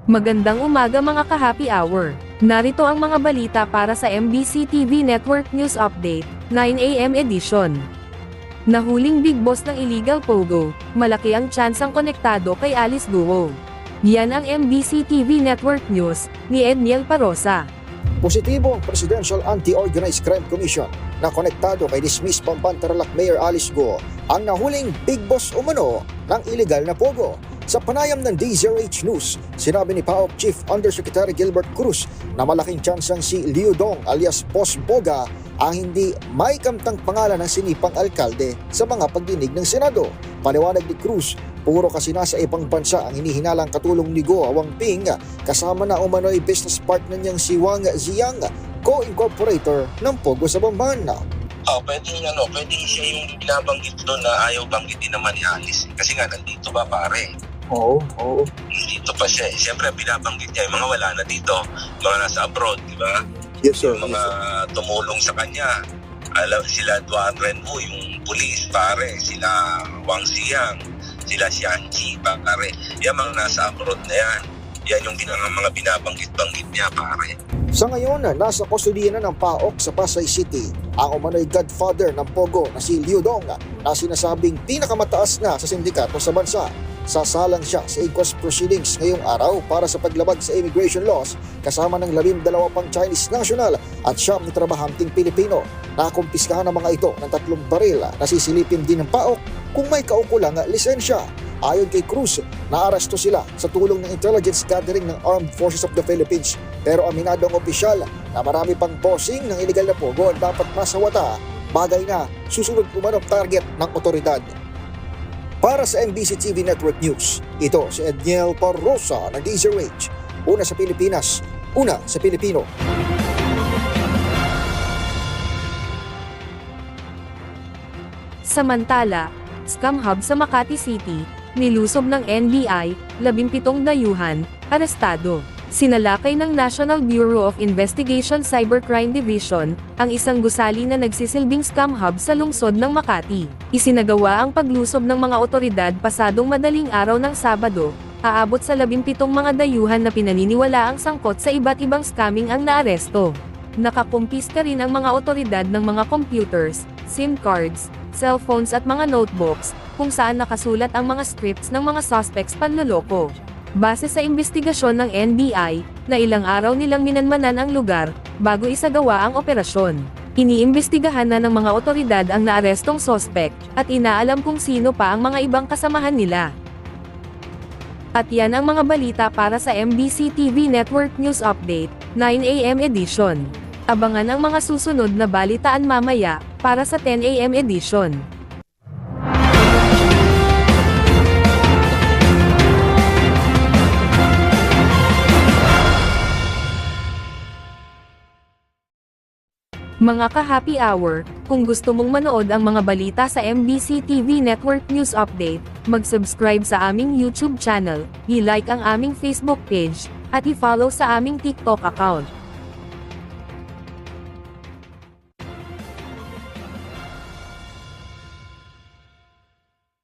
Magandang umaga mga ka-happy hour. Narito ang mga balita para sa MBC TV Network News Update, 9 AM edition. Nahuling Big Boss ng illegal pogo, malaki ang tsansang konektado kay Alice Guo. Yan ang MBC TV Network News, ni Edniel Parosa. Positibo ang Presidential Anti-Organized Crime Commission na konektado kay dismissed Pampanga Mayor Alice Guo ang nahuling Big Boss umano ng illegal na pogo. Sa panayam ng DZRH News, sinabi ni PAOK Chief Undersecretary Gilbert Cruz na malaking tsansang si Liu Dong alias Boss Boga ang hindi may kamtang pangalan ng sinipang alkalde sa mga pagdinig ng Senado. Paliwanag ni Cruz, puro kasi nasa ibang bansa ang hinihinalang katulong ni Guo Wangping kasama na umano'y business partner niyang si Wang Ziyang, co-incorporator ng Pogo sa Bamban. Pwede siya yung binabanggit doon na ayaw banggitin naman ni Alice. Kasi nga, nandito ba pare? Oo. Nandito pa siya eh. Siyempre, binabanggit niya yung mga wala na dito. Mga nasa abroad, di ba? Yes, sir. Yung mga tumulong sa kanya. Alam, sila Duan Renwu, yung pulis, pare. Sila Wang Ziyang. Sila Xianqi, pare. Yan mga nasa abroad na yan. Yan yung mga binabanggit-banggit niya, pare. Sa ngayon, nasa kustudiya na ng PAOK sa Pasay City ang umano'y godfather ng Pogo na si Liu Dong na sinasabing pinakamataas na sa sindikato sa bansa. Sasalang siya sa inquest proceedings ngayong araw para sa paglabag sa immigration laws kasama ng 12 pang Chinese national at 9 na trabahanting Pilipino. Nakumpiskahan ang mga ito ng 3 baril na sisilipin din ng PAOK kung may kaukulang lisensya. Ayon kay Cruz, naaresto sila sa tulong ng intelligence gathering ng Armed Forces of the Philippines. Pero aminado ang opisyal na marami pang bossing ng illegal na pogo at dapat masawata, bagay na susunod umanong target ng otoridad. Para sa MBC TV Network News, ito si Edniel Parosa ng DZRH. Una sa Pilipinas, una sa Pilipino. Samantala, Scam Hub sa Makati City, nilusob ng NBI, 17 dayuhan, arestado. Sinalakay ng National Bureau of Investigation Cybercrime Division, ang isang gusali na nagsisilbing scam hub sa lungsod ng Makati. Isinagawa ang paglusob ng mga otoridad pasadong madaling araw ng Sabado, aabot sa 17 mga dayuhan na pinaniniwalaang sangkot sa iba't ibang scamming ang naaresto. Nakakumpiska rin ang mga otoridad ng mga computers, SIM cards, cellphones at mga notebooks, kung saan nakasulat ang mga scripts ng mga suspects panloloko. Base sa investigasyon ng NBI, na ilang araw nilang minanmanan ang lugar, bago isagawa ang operasyon. Iniimbestigahan na ng mga otoridad ang naarestong suspect, at inaalam kung sino pa ang mga ibang kasamahan nila. At yan ang mga balita para sa MBC TV Network News Update, 9 AM edition. Abangan ang mga susunod na balitaan mamaya, para sa 10 AM edition. Mga ka-happy hour, kung gusto mong manood ang mga balita sa MBC TV Network News Update, mag-subscribe sa aming YouTube channel, i-like ang aming Facebook page, at i-follow sa aming TikTok account.